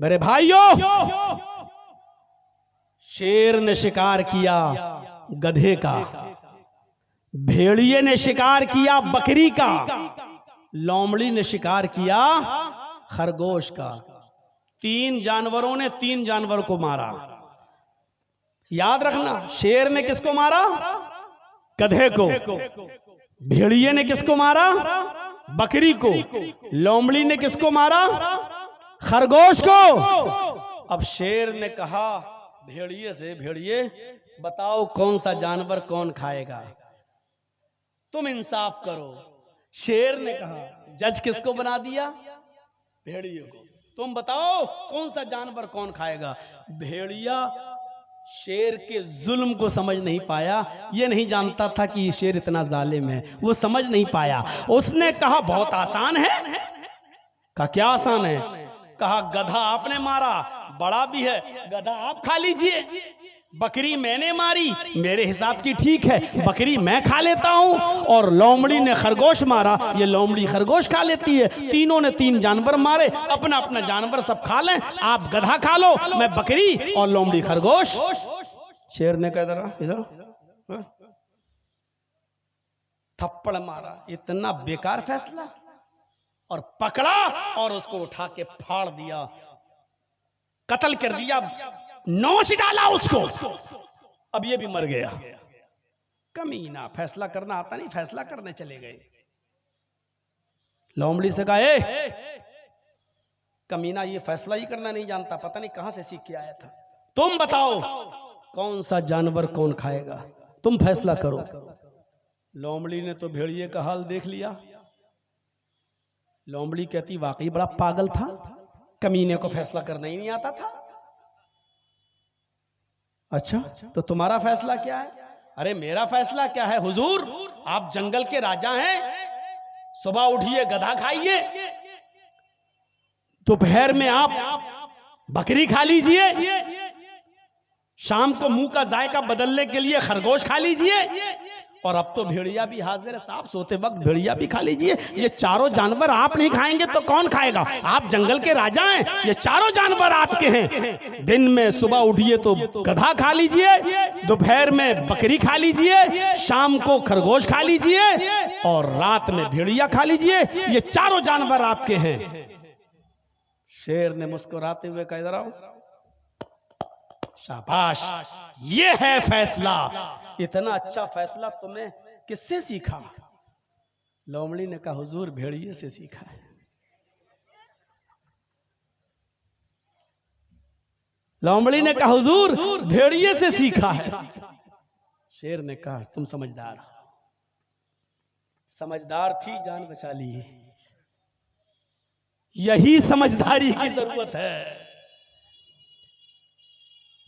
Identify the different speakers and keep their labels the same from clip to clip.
Speaker 1: मेरे भाइयों, शेर ने शिकार किया गधे का, भेड़िए ने शिकार किया बकरी का, लोमड़ी ने शिकार किया खरगोश का। तीन जानवरों ने तीन जानवर को मारा। याद रखना, शेर ने किसको मारा? गधे को। भेड़िए ने किसको मारा? बकरी को। लोमड़ी ने किसको मारा? खरगोश को। अब शेर ने कहा भेड़िए से, भेड़िए बताओ कौन सा जानवर कौन खाएगा, तुम इंसाफ करो। शेर ने कहा, जज किसको बना दिया? भेड़िए को। तुम बताओ कौन सा जानवर कौन खाएगा। भेड़िया शेर के जुल्म को समझ नहीं पाया। ये नहीं जानता था कि शेर इतना जालिम है, वो समझ नहीं पाया। उसने कहा बहुत आसान है। कहा क्या आसान है? कहा गधा आपने मारा, बड़ा भी है, गधा आप खा लीजिए। बकरी मैंने मारी, मेरे हिसाब की ठीक है, बकरी मैं खा लेता हूं। और लोमड़ी ने खरगोश मारा, ये लोमड़ी खरगोश खा लेती है। तीनों ने तीन जानवर मारे, अपना अपना जानवर सब खा लें, आप गधा खा लो, मैं बकरी और लोमड़ी खरगोश। शेर ने कहा इधर थप्पड़ मारा, इतना बेकार फैसला, और पकड़ा और उसको उठा के फाड़ दिया, कत्ल कर दिया, नोच डाला उसको। अब ये भी मर गया। कमीना, फैसला करना आता नहीं, फैसला करने चले गए। लोमड़ी से कहा ए कमीना, ये फैसला ही करना नहीं जानता, पता नहीं कहां से सीख के आया था। तुम बताओ कौन सा जानवर कौन खाएगा, तुम फैसला करो। लोमड़ी ने तो भेड़िए का हाल देख लिया। लोमड़ी कहती वाकई बड़ा पागल था, कमीने को फैसला करना ही नहीं आता था। अच्छा तो तुम्हारा फैसला क्या है? अरे मेरा फैसला क्या है हुजूर, आप जंगल के राजा हैं, सुबह उठिए गधा खाइए, दोपहर में आप बकरी खा लीजिए, शाम को मुंह का जायका बदलने के लिए खरगोश खा लीजिए, और अब तो भेड़िया भी हाजिर है साहब, सोते वक्त भेड़िया भी खा लीजिए। ये चारों जानवर आप नहीं खाएंगे तो कौन खाएगा? आप जंगल के राजा हैं, ये चारों जानवर आपके हैं। दिन में सुबह उठिए तो गधा खा लीजिए, दोपहर में बकरी खा लीजिए, शाम को खरगोश खा लीजिए, और रात में भेड़िया खा लीजिए। ये चारों जानवर आपके हैं। शेर ने मुस्कुराते हुए कहा इधर आओ, शाबाश, ये है फैसला। इतना अच्छा फैसला तुमने किससे सीखा? लोमड़ी ने कहा हुजूर भेड़िए से सीखा है। लोमड़ी ने कहा हुजूर भेड़िए से सीखा है। शेर ने कहा तुम समझदार हो। समझदार थी, जान बचा ली। यही समझदारी की जरूरत है,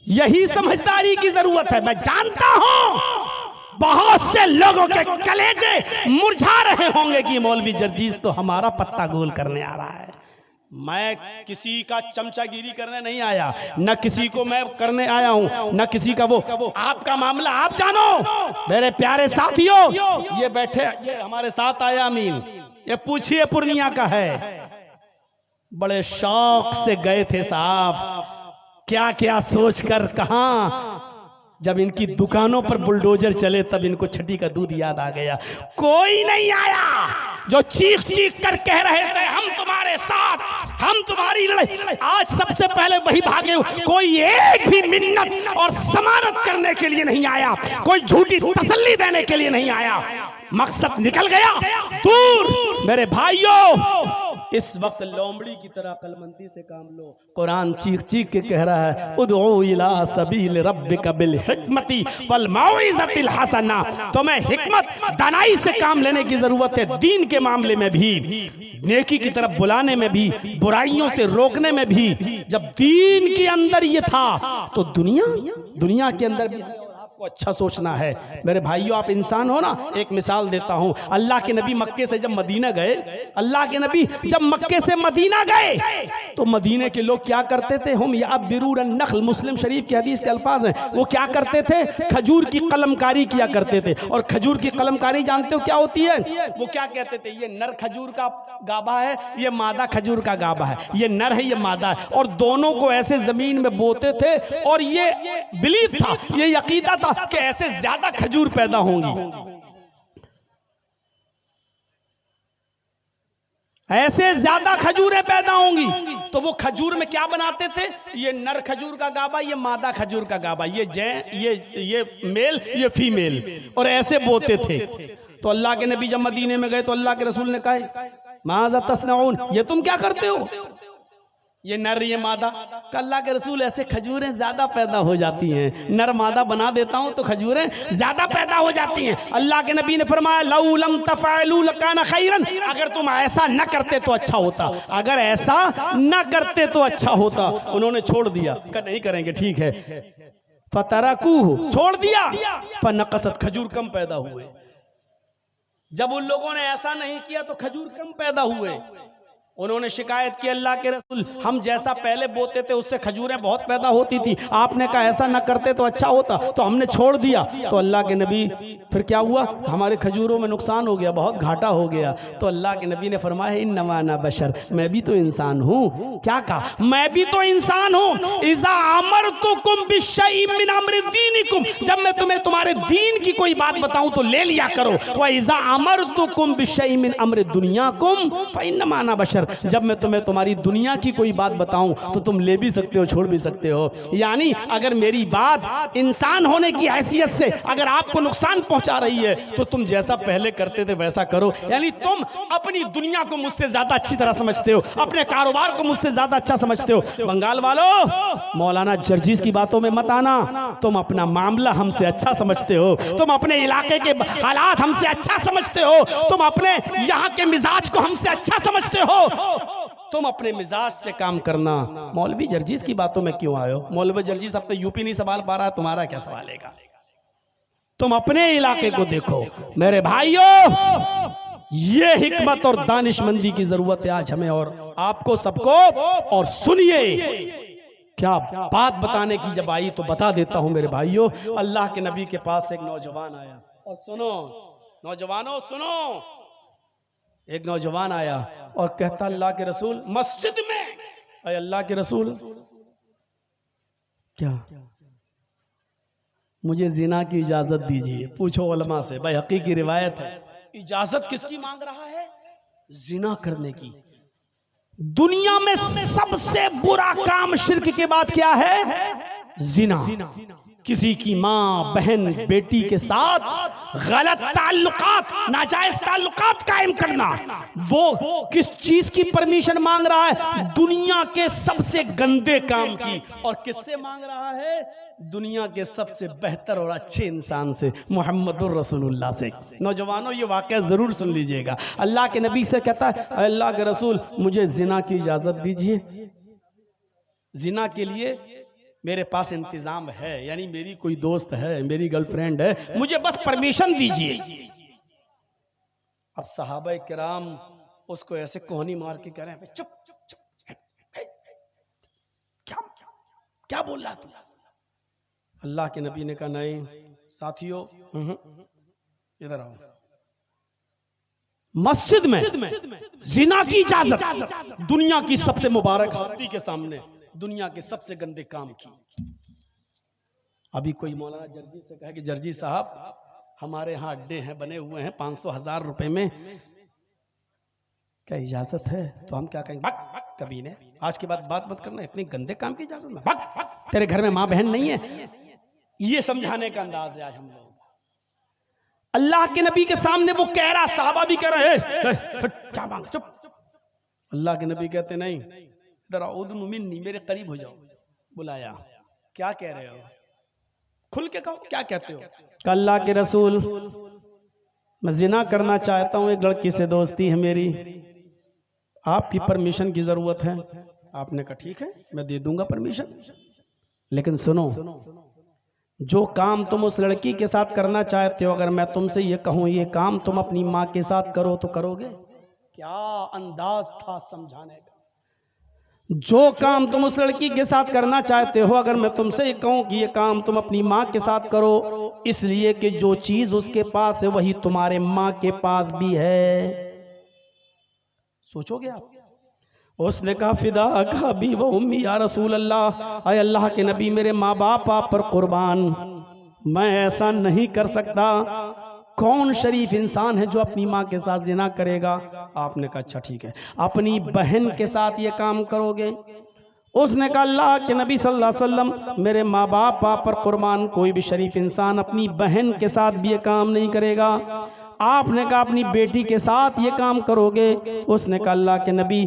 Speaker 1: यही समझदारी की जरूरत है। मैं जानता हूं बहुत से लोगों के कलेजे मुरझा रहे होंगे कि मौलवी जर्जीस तो हमारा पत्ता गोल करने आ रहा है। मैं किसी का चमचागिरी करने नहीं आया, न किसी को मैं करने आया हूं, न किसी का वो आपका मामला आप जानो। मेरे प्यारे साथियों, ये बैठे, ये हमारे साथ आया अमीन, ये पूछिए पूर्णिया का है, बड़े शौक से गए थे साहब, क्या क्या सोचकर कहां। जब इनकी दुकानों पर बुलडोजर चले तब इनको छठी का दूध याद आ गया। कोई नहीं आया जो चीख चीख कर कह रहे थे हम तुम्हारे साथ, हम तुम्हारी लड़ाई। आज सबसे पहले वही भागे। कोई एक भी मिन्नत और जमानत करने के लिए नहीं आया, कोई झूठी तसल्ली देने के लिए नहीं आया। मकसद निकल गया दूर। मेरे भाइयों, इस वक्त लोमड़ी की तरह अक्लमंदी से काम लो। कुरान चीख चीख के कह रहा है उदउ इला सबील रब्बिका बिल हिकमति वल मौइज़तिल हसना। तुम्हें हिकमत, दानाई से काम लेने की जरूरत है। दीन के मामले में भी, नेकी की तरफ बुलाने में भी, बुराइयों से रोकने में भी। जब दीन के अंदर ये था तो दुनिया के अंदर भी। को अच्छा सोचना है। मेरे भाइयों, आप इंसान हो ना। एक मिसाल देता हूं, अल्लाह के नबी मक्के से जब मदीना गए, अल्लाह के नबी जब मक्के से मदीना गए तो मदीने के लोग क्या करते थे? हम यअब्बिरून नख्ल, मुस्लिम शरीफ की हदीस के अल्फाज हैं। वो क्या करते थे? खजूर की कलमकारी किया करते थे। और खजूर की कलमकारी जानते हो क्या होती है? वो क्या कहते थे? ये नर खजूर का गाभा है, ये मादा खजूर का गाभा है, ये नर है, ये मादा है, और दोनों को ऐसे जमीन में बोते थे। और ये बिलीफ था, ये यकीदा था कि ऐसे ज्यादा खजूर पैदा होंगी, ऐसे ज्यादा खजूरें पैदा होंगी। तो वो खजूर में क्या बनाते थे? ये नर खजूर का गाभा, ये मादा खजूर का गाभा, ये मेल, ये फीमेल, और ऐसे बोते थे। तो अल्लाह के नबी जब मदीने में गए तो अल्लाह के रसूल ने कहा, माज़ा तस्नऊन, ये तुम क्या करते हो? ये नर, ये मादा। अल्लाह के रसूल, ऐसे खजूरें ज्यादा पैदा हो जाती हैं, नर मादा बना देता हूं तो खजूरें ज्यादा पैदा हो जाती हैं। अल्लाह के नबी ने फरमाया, लौ लम तफअलू लकाना खैरन, अगर तुम ऐसा न करते तो अच्छा होता, अगर ऐसा न करते तो अच्छा होता। उन्होंने छोड़ दिया, कहा नहीं करेंगे, ठीक है। फतरकूहु, छोड़ दिया। फनक़सत, खजूर कम पैदा हुए। जब उन लोगों ने ऐसा नहीं किया तो खजूर कम पैदा हुए। उन्होंने शिकायत की, अल्लाह के रसूल, हम जैसा पहले बोते थे उससे खजूरें बहुत पैदा होती थी, आपने कहा ऐसा ना करते तो अच्छा होता, तो हमने छोड़ दिया। तो अल्लाह के नबी, फिर क्या हुआ? हमारे खजूरों में नुकसान हो गया, बहुत घाटा हो गया। तो अल्लाह के नबी ने फरमाया, इन्नमा अना बशर, मैं भी तो इंसान हूँ। क्या कहा? मैं भी तो इंसान हूँ। इज़ा अमरतुकुम बिशैइन मिन अम्रि दीनिकुम, जब मैं तुम्हें तुम्हारे दीन की कोई बात बताऊं तो ले लिया करो। व इज़ा अमरतुकुम बिशैइन मिन अम्रि दुनियाकुम फइन्नमा अना बशर, जब मैं तुम्हें तुम्हारी दुनिया की कोई बात बताऊं तो तुम ले भी सकते हो, छोड़ भी सकते हो। यानी अगर मेरी बात इंसान होने की हैसियत से अगर आपको नुकसान पहुंचा रही है तो तुम जैसा पहले करते थे वैसा करो। यानी तुम अपनी दुनिया को मुझसे ज्यादा अच्छी तरह समझते हो, अपने कारोबार को मुझसे ज्यादा अच्छा समझते हो। बंगाल वालों, मौलाना जर्जीस की बातों में मत आना। तुम अपना मामला हमसे अच्छा समझते हो, तुम अपने इलाके के हालात हमसे अच्छा समझते हो, तुम अपने यहाँ के मिजाज को हमसे अच्छा समझते हो। तुम अपने मिजाज से काम करना। मौलवी जर्जीस की बातों में क्यों आए हो? मौलवी जर्जीस अब तो यूपी नहीं संभाल पा रहा, तुम्हारा क्या सवालेगा? तुम अपने इलाके को देखो। मेरे भाइयों, ये हिकमत और दानिशमंदी की जरूरत है आज हमें और आपको सबको। और सुनिए, क्या बात बताने की जब आई तो बता देता हूं मेरे भाइयों। अल्लाह के नबी के पास एक नौजवान आया, और सुनो नौजवानों, सुनो। एक नौजवान आया और कहता, अल्लाह के रसूल, मस्जिद में, अरे अल्लाह के रसूल, क्या मुझे जिना की इजाजत दीजिए। पूछो उलमा से, भाई हकीकी रिवायत है, इजाजत किसकी मांग रहा है? जिना करने की। दुनिया में सबसे बुरा काम शिर्क के बाद क्या है? जिना। किसी की माँ, बहन, बेटी के साथ गलत ताल्लुकात, नाजायज ताल्लुकात कायम करना। वो किस चीज की परमिशन मांग रहा है? दुनिया के सबसे गंदे काम की। और किससे मांग रहा है? दुनिया के सबसे बेहतर और अच्छे इंसान से, मुहम्मदुर रसूलुल्लाह से। नौजवानों, ये वाकया जरूर सुन लीजिएगा। अल्लाह के नबी से कहता है, अल्लाह के रसूल, मुझे जिना की इजाजत दीजिए। जिना के लिए मेरे पास इंतजाम है, यानी मेरी कोई दोस्त है, मेरी गर्लफ्रेंड है, मुझे बस परमिशन दीजिए। अब सहाबा किराम उसको ऐसे कोहनी मार के कह रहे हैं, चुप चुप चुप, क्या क्या बोल रहा तू? अल्लाह के नबी ने कहा, नहीं साथियों, इधर आओ। मस्जिद में जिना की इजाजत, दुनिया की सबसे मुबारक हस्ती के सामने दुनिया के सबसे गंदे काम की। अभी कोई मौलाना जर्जी से कहे कि जर्जी साहब, हमारे यहाँ अड्डे हैं, बने हुए हैं 500,000 रुपए में, क्या इजाजत है? तो हम क्या कहेंगे? भग कभी ने, आज के बाद बात मत करना, इतने गंदे काम की इजाजत ना, भग, तेरे घर में माँ बहन नहीं है। ये समझाने का अंदाज है आज हम लोग। अल्लाह के नबी के सामने वो कह रहा, साहबा भी कह रहे हैं, क्या मांग, चुप। अल्लाह के नबी कहते, नहीं, जरा उदनु मिन्नी, मेरे करीब हो जाओ। बुलाया, क्या कह रहे हो? खुल के कहो, क्या कहते हो? अल्लाह के रसूल, मैं जिना करना चाहता हूं, एक लड़की से दोस्ती है मेरी, आपकी परमिशन की जरूरत है। आपने कहा ठीक है, मैं दे दूंगा परमिशन, लेकिन सुनो, जो काम तुम उस लड़की के साथ करना चाहते हो, अगर मैं तुमसे ये कहूँ ये काम तुम अपनी माँ के साथ करो तो करोगे? क्या अंदाज था समझाने का। जो काम तुम उस लड़की के साथ करना चाहते हो, अगर मैं तुमसे ये कहूँ कि ये काम तुम अपनी माँ के साथ करो, इसलिए कि जो चीज उसके पास है वही तुम्हारे माँ के पास भी है। सोचोगे आप? उसने कहा फिदा का भी वो उम्मी या रसूल अल्लाह, अय अल्लाह के नबी मेरे माँ बाप आप पर कुर्बान, मैं ऐसा नहीं कर सकता। कौन शरीफ इंसान है जो अपनी माँ के साथ जिना करेगा? आपने कहा अच्छा ठीक है, अपनी बहन के साथ ये काम करोगे? उसने कहा अल्लाह के नबी सल्लल्लाहु अलैहि वसल्लम मेरे माँ बाप आप पर कुर्बान, कोई भी शरीफ इंसान अपनी बहन के साथ भी ये काम नहीं करेगा। आपने कहा अपनी बेटी के साथ ये काम करोगे? उसने कहा अल्लाह के नबी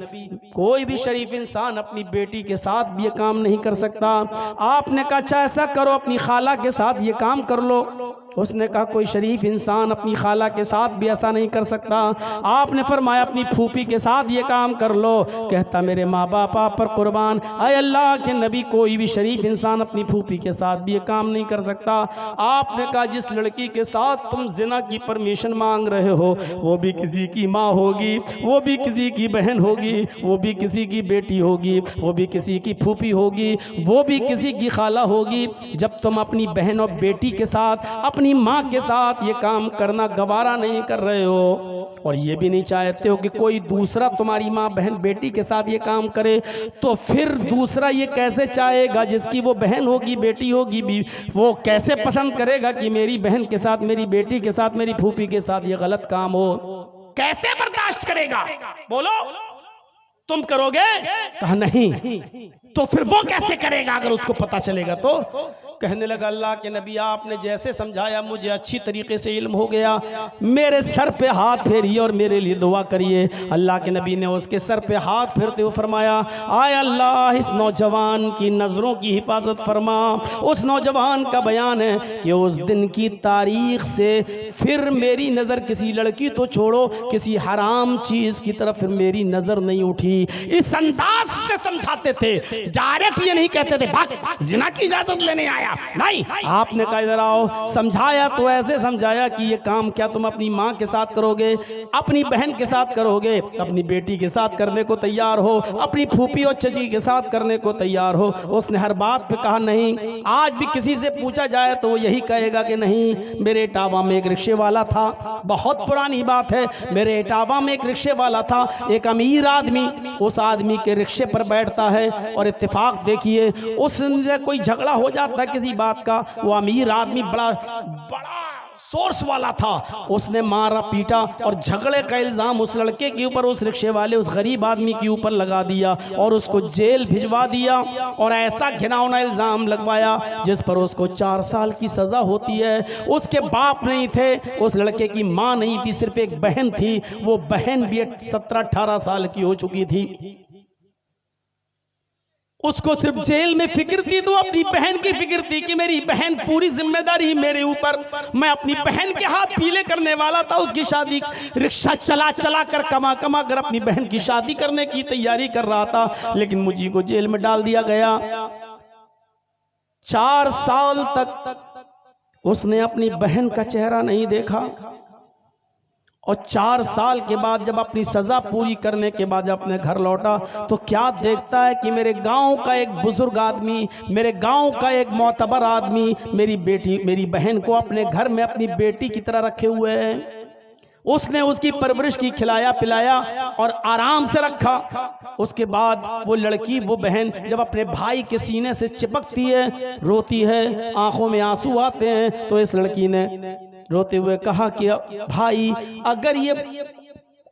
Speaker 1: कोई भी शरीफ इंसान अपनी बेटी के साथ भी ये काम नहीं कर सकता। आपने कहा अच्छा ऐसा करो अपनी खाला के साथ ये काम कर लो। उसने कहा कोई शरीफ इंसान अपनी खाला के साथ भी ऐसा नहीं कर सकता। आपने फरमाया अपनी फूफी के साथ ये काम कर लो। कहता मेरे माँ बाप आप पर कुर्बान, अय अल्लाह के नबी कोई भी शरीफ इंसान अपनी फूफी के साथ भी ये काम नहीं कर सकता। आपने कहा जिस लड़की के साथ तुम जिना की परमिशन मांग रहे हो वो भी किसी की माँ होगी, वो भी किसी की बहन होगी, वो भी किसी की बेटी होगी, वो भी किसी की फूफी होगी, वो भी किसी की खाला होगी। जब तुम अपनी बहन और बेटी के साथ अपनी माँ के साथ ये काम करना गवारा नहीं कर रहे हो और ये भी नहीं चाहते हो कि कोई दूसरा तुम्हारी माँ बहन बेटी के साथ ये काम करे, तो फिर दूसरा ये कैसे चाहेगा जिसकी वो बहन होगी बेटी होगी भी, वो कैसे पसंद करेगा कि मेरी बहन के साथ मेरी बेटी के साथ मेरी फूफी के साथ ये गलत काम हो? कैसे बर्दाश्त करेगा? बोलो तुम करोगे? कहा नहीं। तो फिर वो कैसे करेगा अगर उसको पता चलेगा तो? कहने लगा अल्लाह के नबी आपने जैसे समझाया मुझे अच्छी तरीके से इल्म हो गया, मेरे सर पे हाथ फेरिए और मेरे लिए दुआ करिए। अल्लाह के नबी ने उसके सर पे हाथ फेरते हुए फरमाया आय अल्लाह इस नौजवान की नज़रों की हिफाजत फरमा। उस नौजवान का बयान है कि उस दिन की तारीख से फिर मेरी नज़र किसी लड़की तो छोड़ो किसी हराम चीज़ की तरफ फिर मेरी नज़र नहीं उठी। इस अंदाज से समझाते थे, डायरेक्ट ये नहीं कहते थे भाग जिना की इजाजत लेने आया, नहीं। आपने कहा इधर आओ, समझाया तो ऐसे समझाया कि ये काम क्या तुम अपनी माँ के साथ करोगे, अपनी बहन के साथ करोगे, अपनी बेटी के साथ करने को तैयार हो, अपनी फूफी और चची के साथ करने को तैयार हो? उसने हर बात पे कहा नहीं। आज भी किसी से पूछा जाए तो वो यही कहेगा कि नहीं। मेरे इटावा में एक रिक्शे वाला था, बहुत पुरानी बात है, मेरे इटावा में एक रिक्शे वाला था, एक अमीर आदमी उस आदमी के रिक्शे पर बैठता है और इत्तेफाक देखिए उससे कोई झगड़ा हो जाता है किसी बात का। वो अमीर आदमी बड़ा सोर्स वाला था, उसने मारा पीटा और झगड़े का इल्जाम उस लड़के के ऊपर, उस रिक्शे वाले उस गरीब आदमी के ऊपर लगा दिया और उसको जेल भिजवा दिया और ऐसा घिनौना इल्जाम लगवाया जिस पर उसको 4 साल की सजा होती है। उसके बाप नहीं थे, उस लड़के की माँ नहीं थी, सिर्फ एक बहन थी। वो बहन भी 17-18 साल की हो चुकी थी। उसको सिर्फ जेल में फिक्र थी तो अपनी बहन की फिक्र थी कि मेरी बहन पूरी जिम्मेदारी मेरे ऊपर, मैं अपनी बहन के हाथ पीले करने वाला था। उसकी शादी रिक्शा चला चला कर कमा कमा कर अपनी बहन की शादी करने की तैयारी कर रहा था, लेकिन मुझे को जेल में डाल दिया गया। 4 साल तक उसने अपनी बहन का चेहरा नहीं देखा और 4 साल के बाद जब अपनी सजा पूरी करने के बाद जब अपने घर लौटा तो क्या देखता है कि मेरे गांव का एक बुजुर्ग आदमी, मेरे गांव का एक मोतबर आदमी मेरी बहन को अपने घर में अपनी बेटी की तरह रखे हुए हैं। उसने उसकी परवरिश की, खिलाया पिलाया और आराम से रखा। उसके बाद वो लड़की, वो बहन जब अपने भाई के सीने से चिपकती है, रोती है, आंखों में आंसू आते हैं, तो इस लड़की ने रोते हुए कहा कि भाई अगर ये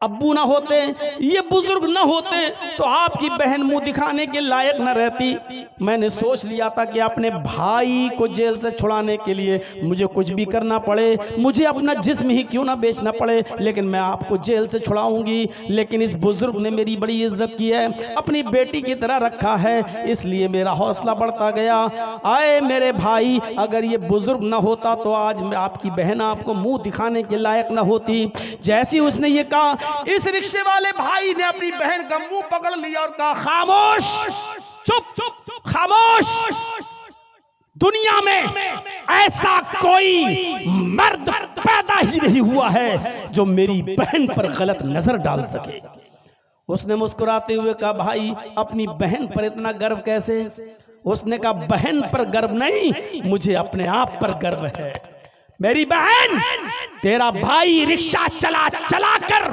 Speaker 1: अब्बू ना होते, ये बुजुर्ग ना होते तो आपकी बहन मुंह दिखाने के लायक न रहती। मैंने सोच लिया था कि अपने भाई को जेल से छुड़ाने के लिए मुझे कुछ भी करना पड़े, मुझे अपना जिस्म ही क्यों ना बेचना पड़े, लेकिन मैं आपको जेल से छुड़ाऊंगी। लेकिन इस बुजुर्ग ने मेरी बड़ी इज्जत की है, अपनी बेटी की तरह रखा है, इसलिए मेरा हौसला बढ़ता गया। आए मेरे भाई, अगर ये बुजुर्ग ना होता तो आज आपकी बहन आपको मुंह दिखाने के लायक ना होती। जैसी उसने ये कहा, इस रिक्शे वाले भाई ने अपनी बहन का मुंह पकड़ लिया और कहा खामोश, चुप चुप खामोश। दुनिया में ऐसा कोई मर्द पैदा ही नहीं हुआ है जो मेरी बहन पर गलत नजर डाल सके। उसने मुस्कुराते हुए कहा, भाई अपनी बहन पर इतना गर्व कैसे? उसने कहा, बहन पर गर्व नहीं, मुझे अपने आप पर गर्व है। मेरी बहन, तेरा भाई रिक्शा चला चला कर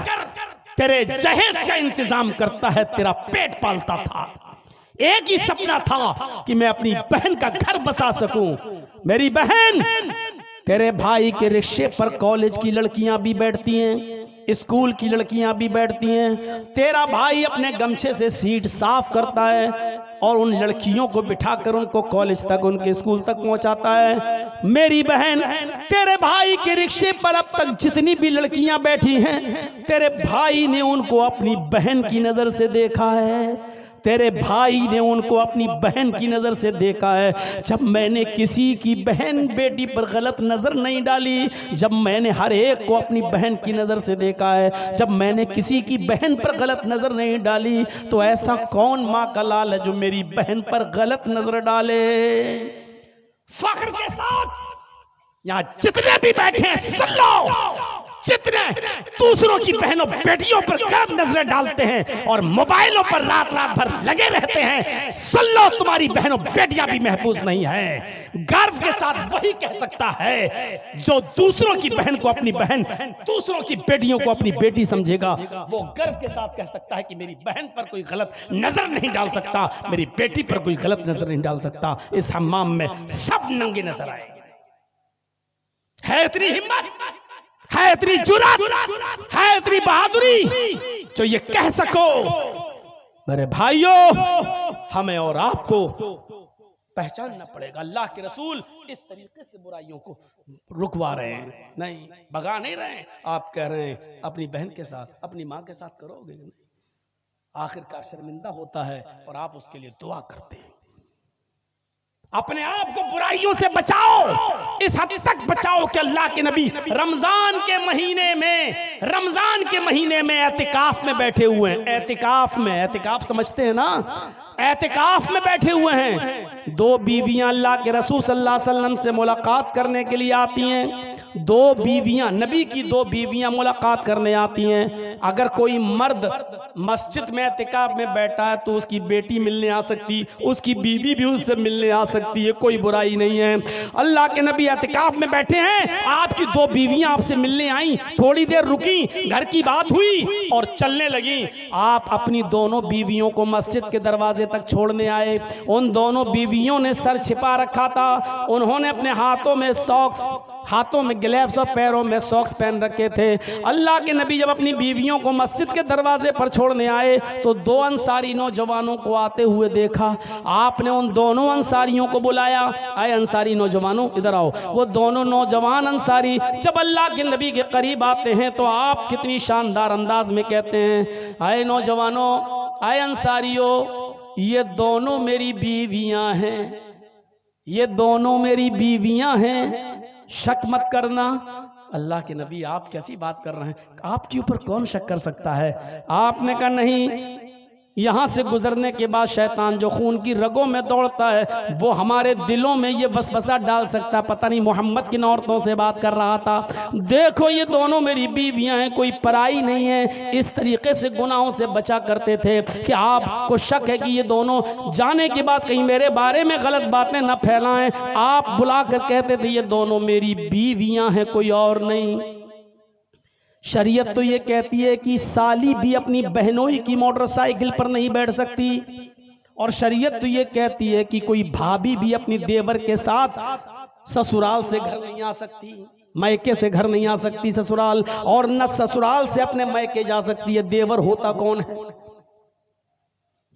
Speaker 1: तेरे जहेज का इंतजाम करता है, तेरा पेट पालता था। एक ही सपना था कि मैं अपनी बहन का घर बसा सकूं। मेरी बहन, तेरे भाई के रिक्शे पर कॉलेज की लड़कियां भी बैठती हैं, स्कूल की लड़कियां भी बैठती हैं। तेरा भाई अपने गमछे से सीट साफ करता है और उन लड़कियों को बिठाकर उनको कॉलेज तक, उनके स्कूल तक पहुंचाता है। मेरी बहन, तेरे भाई के रिक्शे पर अब तक जितनी भी लड़कियां बैठी हैं, तेरे भाई ने उनको अपनी बहन की नजर से देखा है। तेरे भाई ने उनको अपनी बहन की नजर से देखा है। जब मैंने किसी की बहन बेटी पर गलत नजर नहीं डाली, जब मैंने हर एक को अपनी बहन की नजर से देखा है, जब मैंने किसी की बहन पर गलत नजर नहीं डाली, तो ऐसा कौन माँ का लाल है जो मेरी बहन पर गलत नजर डाले? फख्र के साथ यहां जितने भी बैठे हैं सुन लो, जितने दूसरों की बहनों बेटियों पर गलत नजरें डालते हैं और मोबाइलों पर रात रात भर लगे रहते हैं, सुन लो, तुम्हारी बहनों बेटियां भी महफूज नहीं है। गर्व के साथ वही कह सकता है जो दूसरों की बहन को अपनी बहन, दूसरों की बेटियों को अपनी बेटी समझेगा, वो गर्व के साथ कह सकता है कि मेरी बहन पर कोई गलत नजर नहीं डाल सकता, मेरी बेटी पर कोई गलत नजर नहीं डाल सकता। इस हम्माम में सब नंगे नजर आएंगे। है इतनी हिम्मत, है इतनी जुर्रत, है इतनी बहादुरी जो ये कह सको, मेरे भाइयों, हमें और आपको पहचानना पड़ेगा। अल्लाह के रसूल इस तरीके से बुराइयों को रुकवा रहे हैं, नहीं भगा नहीं रहे हैं। आप कह रहे हैं अपनी बहन के साथ, अपनी माँ के साथ करोगे नहीं, आखिरकार शर्मिंदा होता है और आप उसके लिए दुआ करते हैं। अपने आप को बुराइयों से बचाओ, इस हद तक बचाओ कि अल्लाह के नबी रमजान के महीने में एतिकाफ में बैठे हुए हैं। एतिकाफ में, एतिकाफ समझते हैं ना, एतिकाफ में बैठे हुए हैं। दो बीवियां अल्लाह के रसूल सल्लल्लाहु अलैहि वसल्लम से मुलाकात करने के लिए आती हैं। दो बीवियां, नबी की दो बीवियां मुलाकात करने आती हैं। अगर कोई मर्द मस्जिद में एतिकाफ में बैठा है तो उसकी बेटी मिलने आ सकती, उसकी बीवी भी उससे मिलने आ सकती है, कोई बुराई नहीं है। अल्लाह के नबी एतिकाफ में बैठे हैं, आपकी दो बीवियां आपसे मिलने आई, थोड़ी देर रुकी, घर की बात हुई और चलने लगी। आप अपनी दोनों बीवियों को मस्जिद के दरवाजे तक छोड़ने आए। उन दोनों बीवियों ने सर छिपा रखा था, उन्होंने अपने हाथों में सॉक्स, हाथों में ग्लव्स और पैरों में सॉक्स पहन रखे थे। अल्लाह के नबी जब अपनी बीवियों को मस्जिद के दरवाजे पर छोड़ने आए तो दो अंसारी नौजवानों को आते हुए देखा। आपने उन दोनों अंसारियों को बुलाया, आए अंसारी नौजवानों इधर आओ। वो दोनों नौजवान अंसारी जब अल्लाह के नबी के करीब आते हैं तो आप कितनी शानदार अंदाज में कहते हैं, आए नौजवानों, आए अंसारियों, ये दोनों मेरी बीवियां हैं, ये दोनों मेरी बीवियां हैं, शक मत करना। अल्लाह के नबी आप कैसी बात कर रहे हैं, आपके ऊपर कौन शक कर सकता है? आपने कहा नहीं, यहाँ से गुजरने के बाद शैतान जो खून की रगों में दौड़ता है वो हमारे दिलों में ये वसवसा डाल सकता है। पता नहीं मोहम्मद किन औरतों से बात कर रहा था। देखो ये दोनों मेरी बीवियां हैं, कोई पराई नहीं है। इस तरीके से गुनाहों से बचा करते थे कि आपको शक है कि ये दोनों जाने के बाद कहीं मेरे बारे में गलत बातें न फैलाएं। आप बुला कर कहते थे ये दोनों मेरी बीवियां हैं, कोई और नहीं। शरीयत तो ये कहती है कि साली भी अपनी बहनोई की मोटरसाइकिल पर नहीं बैठ सकती, और शरीयत तो ये कहती है कि कोई भाभी भी अपनी देवर के साथ ससुराल से घर नहीं आ सकती, मैके से घर नहीं आ सकती ससुराल, और न ससुराल से अपने मैके जा सकती है। देवर होता कौन है?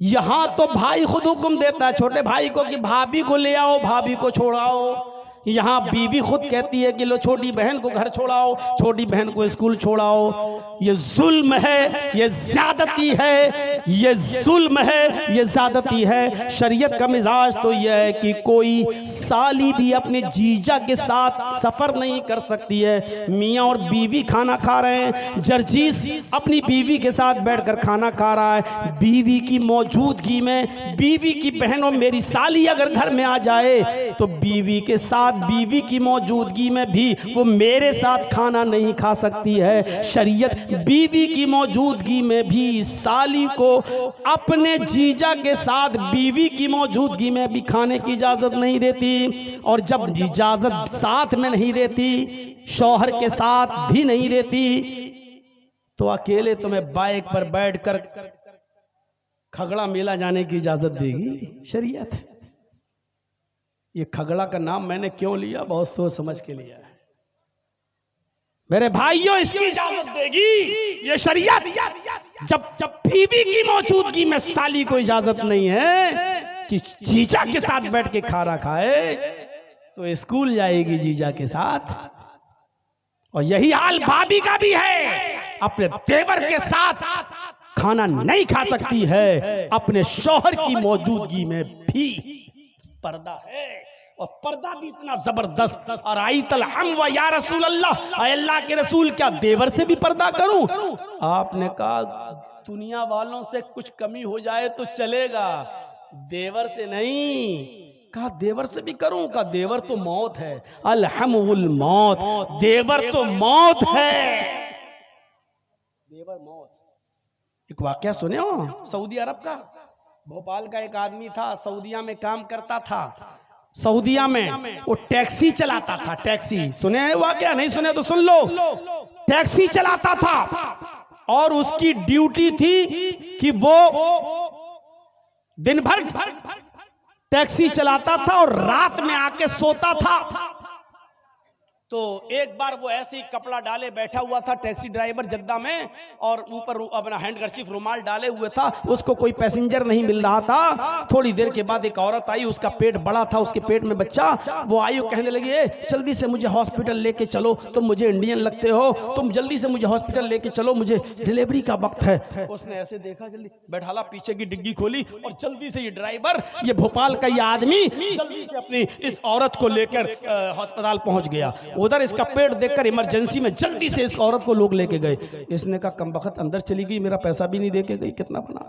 Speaker 1: यहां तो भाई खुद हुक्म देता है छोटे भाई को कि भाभी को ले आओ, भाभी को छोड़ाओ। यहाँ बीवी खुद कहती है कि लो छोटी बहन को घर छोड़ाओ, छोटी बहन को स्कूल छोड़ाओ। ये जुल्म है, ये ज्यादती है, ये जुल्म है, ये ज्यादती है। शरीयत का मिजाज तो यह है कि कोई साली भी अपने जीजा के साथ सफर नहीं कर सकती है। मियाँ और बीवी खाना खा रहे हैं, जर्जीस अपनी बीवी के साथ बैठकर खाना खा रहा है, बीवी की मौजूदगी में बीवी की बहन और मेरी साली अगर घर में आ जाए तो बीवी के साथ बीवी की मौजूदगी में भी वो मेरे साथ खाना नहीं खा सकती है। शरीयत बीवी की मौजूदगी में भी साली को अपने जीजा के साथ बीवी की मौजूदगी में भी खाने की इजाजत नहीं देती। और जब इजाजत साथ में नहीं देती, शौहर के साथ भी नहीं देती, तो अकेले तुम्हें बाइक पर बैठकर खगड़ा मेला जाने की इजाजत देगी शरीयत। ये खगड़ा का नाम मैंने क्यों लिया, बहुत सोच समझ के लिया है मेरे भाइयों, इसकी इजाजत देगी ये शरीयत। जब बीवी की मौजूदगी में साली को इजाजत नहीं है कि जीजा के साथ बैठ के खाना खाए, तो स्कूल जाएगी जीजा के साथ। और यही हाल भाभी का भी है, अपने देवर के साथ खाना नहीं खा सकती है, अपने शौहर की मौजूदगी में भी पर्दा है। और पर्दा भी इतना जबरदस्त। और आई तल हम व या रसूल अल्लाह, अल्लाह के रसूल क्या देवर से भी पर्दा करूं? आपने कहा दुनिया वालों से कुछ कमी हो जाए तो चलेगा, देवर से नहीं। कहा देवर से भी करूं? कहा देवर तो मौत है, अलहमुल मौत, देवर तो मौत है, देवर मौत। एक वाकया सुने हो सऊदी अरब का? भोपाल का एक आदमी था, सऊदिया में काम करता था। सऊदिया में वो टैक्सी चलाता था। टैक्सी सुने हैं वाकया? नहीं सुने तो सुन लो। टैक्सी चलाता था और उसकी ड्यूटी थी कि वो दिन भर टैक्सी चलाता था और रात में आके सोता था। तो एक बार वो ऐसे ही कपड़ा डाले बैठा हुआ था टैक्सी ड्राइवर जद्दा में, और ऊपर अपना हैंडकरचीफ रुमाल डाले हुए था। उसको कोई पैसेंजर नहीं मिल रहा था। थोड़ी देर के बाद एक औरत आई, उसका पेट बड़ा था, उसके पेट में बच्चा। वो आई और कहने लगी, जल्दी से मुझे हॉस्पिटल लेके चलो, तुम मुझे इंडियन लगते हो, तुम जल्दी से मुझे हॉस्पिटल लेके चलो, मुझे डिलीवरी का वक्त है। उसने ऐसे देखा, जल्दी बैठाला, पीछे की डिग्गी खोली और जल्दी से ये ड्राइवर, ये भोपाल का ये आदमी जल्दी से अपनी इस औरत को लेकर अस्पताल पहुंच गया। उधर इसका पेट देखकर इमरजेंसी में जल्दी से इस औरत को लोग लेके गए। इसने कहा कमबख्त अंदर चली गई, मेरा पैसा भी नहीं देके गई, कितना बना।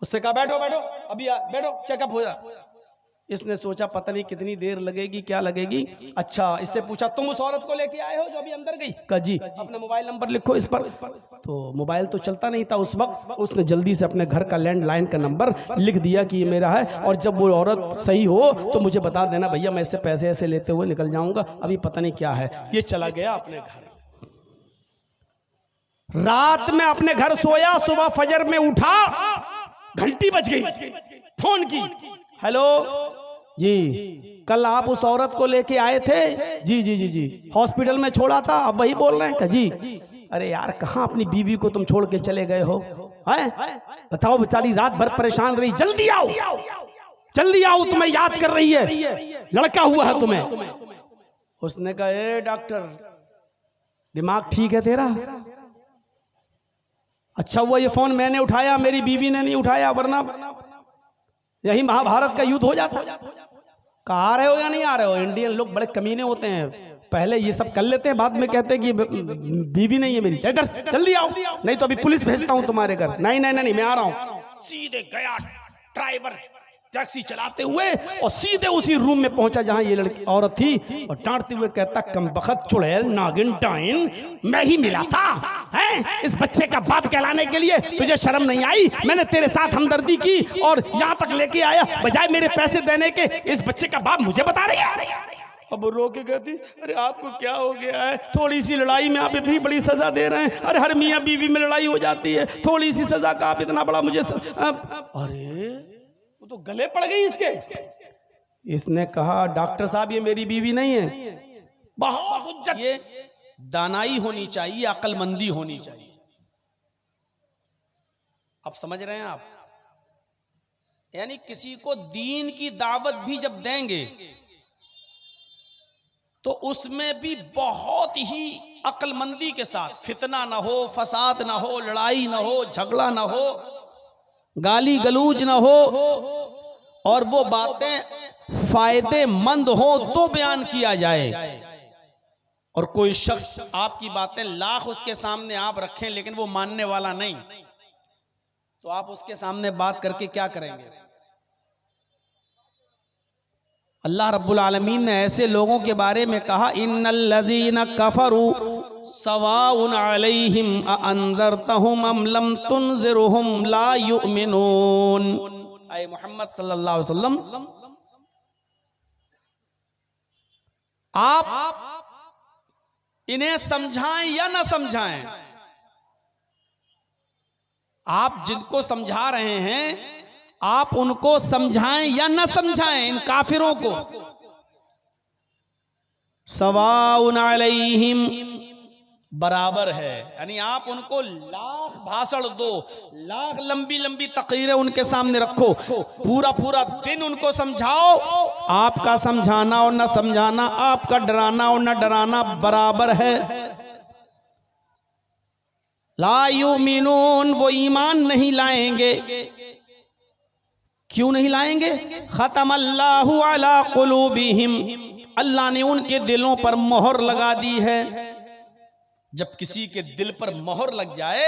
Speaker 1: उससे कहा बैठो बैठो, अभी बैठो, चेकअप हो जा। इसने सोचा पता नहीं कितनी देर लगेगी, क्या लगेगी। अच्छा, इससे पूछा तुम उस औरत को लेके आए हो जो अभी अंदर गई? कहा जी। अपना मोबाइल नंबर लिखो इस पर। तो मोबाइल तो चलता नहीं था उस वक्त। उसने जल्दी से अपने घर का लैंडलाइन का नंबर लिख दिया कि ये मेरा है, और जब वो औरत सही हो तो मुझे बता देना भैया, मैं इससे पैसे ऐसे लेते हुए निकल जाऊंगा, अभी पता नहीं क्या है। ये चला गया अपने घर। रात में अपने घर सोया, सुबह फजर में उठा, घंटी बज गई, फोन की, हेलो जी, कल आप उस औरत को लेके आए थे? जी जी जी जी। हॉस्पिटल में छोड़ा था, अब वही बोल रहे हैं? जी। अरे यार, कहाँ अपनी बीवी को तुम छोड़ के चले गए हो? हैं? बताओ, बेचारी रात भर परेशान रही, जल्दी आओ, जल्दी आओ, तुम्हें याद कर रही है, लड़का हुआ है तुम्हें। उसने कहा, ए डॉक्टर, दिमाग ठीक है तेरा? अच्छा हुआ ये फोन मैंने उठाया, मेरी बीवी ने नहीं उठाया, वरना यही महाभारत का युद्ध हो जाता। कहा आ रहे हो या नहीं आ रहे हो? इंडियन लोग बड़े कमीने होते हैं, पहले ये सब कर लेते हैं, बाद में कहते हैं कि बीवी नहीं है मेरी, इधर जल्दी आओ, नहीं तो अभी पुलिस भेजता हूं तुम्हारे घर। नहीं नहीं नहीं, मैं आ रहा हूं। सीधे गया ड्राइवर टैक्सी चलाते हुए और सीधे उसी रूम में पहुंचा जहां ये लड़की औरत थी, और डांटते हुए कहता, कमबख्त चुड़ैल नागिन डाइन, मैं ही मिला था हैं इस बच्चे का बाप कहलाने के लिए, तुझे शर्म नहीं आई? मैंने तेरे साथ हमदर्दी की और यहां तक लेके आया, बजाय मेरे पैसे देने के इस बच्चे का बाप मुझे बता रही है। अब रो के कहती, अरे आपको क्या हो गया है? थोड़ी सी लड़ाई में आप इतनी बड़ी सजा दे रहे हैं। अरे हर मियाँ बीवी में लड़ाई हो जाती है, थोड़ी सी सजा का आप इतना बड़ा मुझे अरे वो तो गले पड़ गई इसके। इसने कहा, डॉक्टर साहब ये मेरी बीवी नहीं है। बहुत हुज्जत, ये दानाई होनी चाहिए, अक्लमंदी होनी चाहिए। अब समझ रहे हैं आप? यानी किसी को दीन की दावत भी जब देंगे तो उसमें भी बहुत ही अक्लमंदी के साथ, फितना ना हो, फसाद ना हो, लड़ाई ना हो, झगड़ा ना हो, गाली गलूज ना हो, और वो बातें फायदेमंद हो तो बयान किया जाए। और कोई शख्स आपकी बातें लाख उसके सामने आप रखें लेकिन वो मानने वाला नहीं, तो आप उसके सामने बात करके क्या करेंगे? अल्लाह रब्बुल आलमीन ने ऐसे लोगों के बारे में कहा, इन्नल्लज़ीना कफरू सवाउन अलैहिम अअंज़रतहुम अम लम तुनज़िरहुम ला युमिनून। ऐ मोहम्मद सल्लल्लाहु अलैहि वसल्लम, आप इन्हें समझाएं या ना समझाएं, आप जिनको समझा रहे हैं आप उनको समझाएं या ना समझाएं, इन काफिरों को, सवाउन अलैहिम, बराबर है। यानी आप उनको लाख भाषण दो, लाख लंबी लंबी तकरीरें उनके सामने रखो, पूरा पूरा दिन उनको समझाओ, आपका समझाना और न समझाना, आपका डराना और न डराना बराबर है। ला युमिनून, वो ईमान नहीं लाएंगे। क्यों नहीं लाएंगे? खतमल्लाहु अला कुलूबिहिम, अल्लाह ने उनके दिलों पर मोहर लगा दी है। जब किसी के दिल पर मोहर लग जाए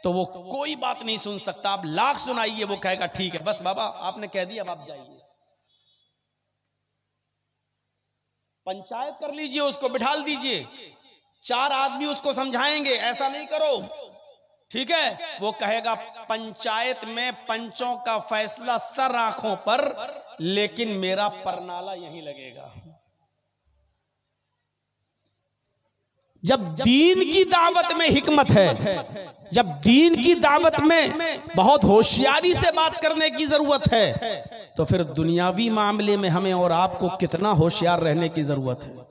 Speaker 1: तो वो कोई बात नहीं सुन सकता। आप लाख सुनाइए, वो कहेगा ठीक है, बस बाबा आपने कह दिया, अब आप जाइए। पंचायत कर लीजिए, उसको बिठाल दीजिए, 4 आदमी उसको समझाएंगे, ऐसा नहीं करो, ठीक है, वो कहेगा पंचायत में पंचों का फैसला सर आंखों पर, लेकिन मेरा परनाला यहीं लगेगा। जब दीन की दावत में हिकमत है, जब दीन की दावत में बहुत होशियारी से बात करने की जरूरत है, तो फिर दुनियावी मामले में हमें और आपको कितना होशियार रहने की जरूरत है।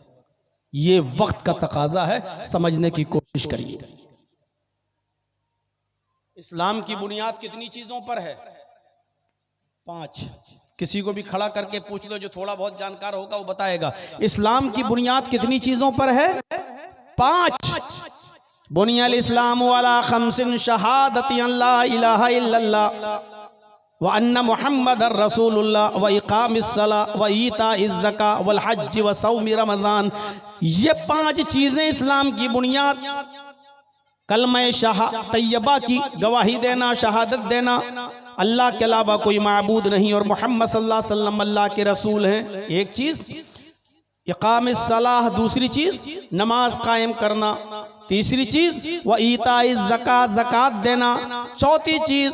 Speaker 1: ये वक्त का तकाजा है, समझने की कोशिश करिए। इस्लाम की बुनियाद कितनी चीजों पर है? 5। किसी को भी खड़ा करके पूछ लो, जो थोड़ा बहुत जानकार होगा वो बताएगा इस्लाम की बुनियाद कितनी चीजों पर है। 5। बुनियल इस्लाम वाला खमसिन शहादती अल्ला इलाहा इल्लल्लाह व अन्ना मुहम्मदर रसूलुल्लाह व इकामिस सला व ईताइज ज़का वल हज्ज व सौम रमजान। ये 5 चीजें इस्लाम की बुनियाद। कलमा तैयबा की गवाही देना, शहादत देना अल्लाह के अलावा कोई माबूद नहीं और मोहम्मद सल्लल्लाहु अलैहि वसल्लम अल्लाह के रसूल हैं, एक चीज। इकामिस सलाह, दूसरी चीज नमाज कायम करना, तीसरी चीज व ईताइज ज़कात, ज़कात देना, चौथी चीज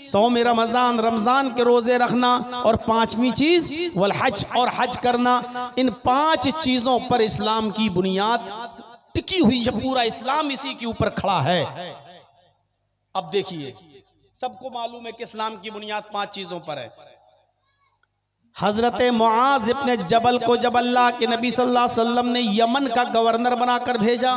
Speaker 1: सौम रमजान, रमजान के रोजे रखना, और 5वीं चीज वल हज, और हज करना। इन 5 चीजों पर इस्लाम की बुनियाद टिकी हुई है, पूरा इस्लाम इसी के ऊपर खड़ा है। अब देखिए, सबको मालूम है कि इस्लाम की बुनियाद 5 चीजों पर है। हजरत मुआज इब्ने जबल को जब अल्लाह के नबी सल्लल्लाहु अलैहि वसल्लम ने यमन का गवर्नर बनाकर भेजा,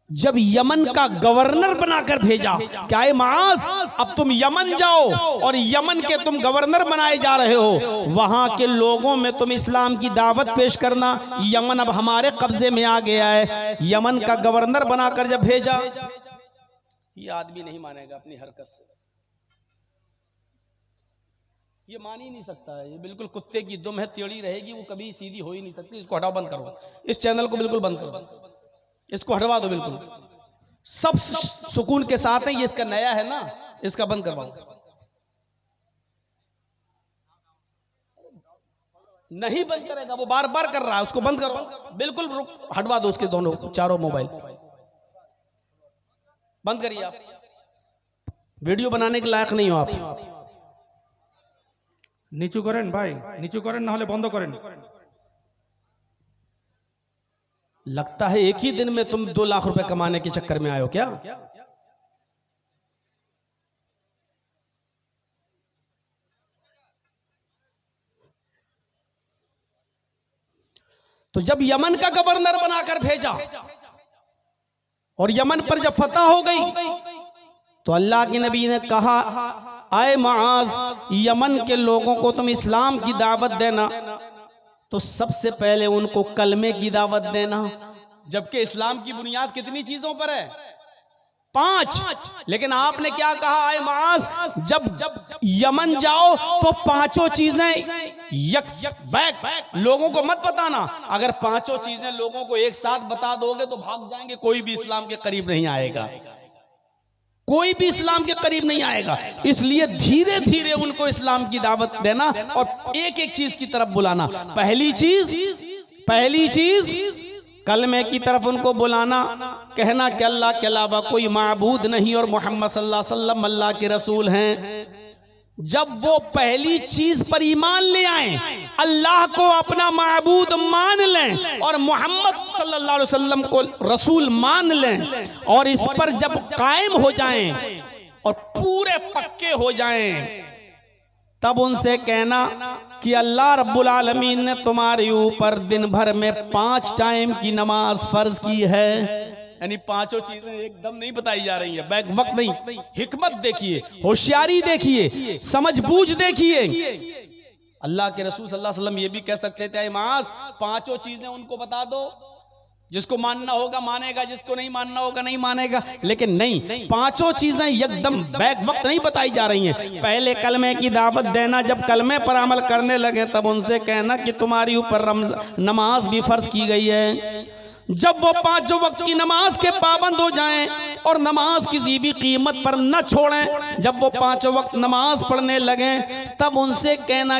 Speaker 1: जब यमन का गवर्नर बनाकर भेजा, क्या है मुआज अब तुम यमन जाओ और यमन के तुम गवर्नर बनाए जा रहे हो, वहां के लोगों में तुम इस्लाम की दावत पेश करना, यमन अब हमारे कब्जे में आ गया है। यमन का गवर्नर बनाकर जब भेजा, ये आदमी नहीं मानेगा अपनी हरकत से, ये मान ही नहीं सकता है, ये बिल्कुल कुत्ते की दुम है, टेढ़ी रहेगी, वो कभी सीधी हो ही नहीं सकती। इसको हटाओ, बंद करो, इस चैनल को बिल्कुल बंद करो, इसको हटवा दो बिल्कुल। सब सुकून के साथ है, ये इसका नया है ना, इसका बंद करवाओ। नहीं बंद करेगा, वो बार बार कर रहा है, उसको बंद करो, बिल्कुल हटवा दो उसके दोनों चारों मोबाइल बंद करिए। आप वीडियो बनाने के लायक नहीं हो आप।
Speaker 2: নিচু করেন ভাই, নিচু করেন, না হলে বন্ধ করেন।
Speaker 1: लगता है एक ही दिन में तुम 2 लाख रुपए कमाने के चक्कर में आए हो क्या? तो जब यमन का गवर्नर बनाकर भेजा और यमन पर जब फतह हो गई, तो अल्लाह के नबी ने कहा, आए मुआज, यमन के लोगों को तुम इस्लाम की दावत देना, तो सबसे पहले उनको कलमे की दावत देना, जबकि इस्लाम की बुनियाद कितनी चीजों पर है? 5। लेकिन आपने क्या कहा है माज, जब यमन जाओ तो 5 चीजें बैक लोगों को मत बताना। अगर 5 चीजें लोगों को एक साथ बता दोगे तो भाग जाएंगे, कोई भी इस्लाम के करीब नहीं आएगा, कोई भी इस्लाम के करीब नहीं आएगा। इसलिए धीरे धीरे उनको इस्लाम की दावत देना और एक एक चीज की तरफ बुलाना। पहली चीज कलमे की तरफ उनको बुलाना, कहना कि अल्लाह के अलावा कोई माबूद नहीं और मोहम्मद सल्लल्लाहु अलैहि वसल्लम अल्लाह के रसूल हैं। जब वो पहली चीज पर ईमान ले आए, अल्लाह को अपना माबूद मान लें और मोहम्मद सल्लल्लाहु अलैहि वसल्लम को रसूल मान लें, और इस पर जब कायम हो जाएं और पूरे पक्के हो जाएं, तब उनसे कहना कि अल्लाह रब्बुल आलमीन ने तुम्हारे ऊपर दिन भर में 5 टाइम की नमाज फर्ज की है। यानी 5 चीजें एकदम नहीं बताई जा रही है, बैक वक्त नहीं। हिकमत देखिए, होशियारी देखिए, समझबूझ देखिए। अल्लाह के रसूल सल्लल्लाहु अलैहि वसल्लम ये भी कह सकते थे, मास 5 चीजें उनको बता दो, जिसको मानना होगा मानेगा, जिसको नहीं मानना होगा नहीं मानेगा। लेकिन नहीं, 5 चीजें एकदम बैक वक्त नहीं बताई जा रही हैं। पहले कलमे की दावत देना, जब कलमे पर अमल करने लगे तब उनसे कहना कि तुम्हारी ऊपर नमाज भी फर्ज की गई है। जब वो 5 वक्त की नमाज के पाबंद हो जाएं और नमाज किसी भी कीमत पर न छोड़ें, जब वो 5 वक्त नमाज पढ़ने लगे तब उनसे कहना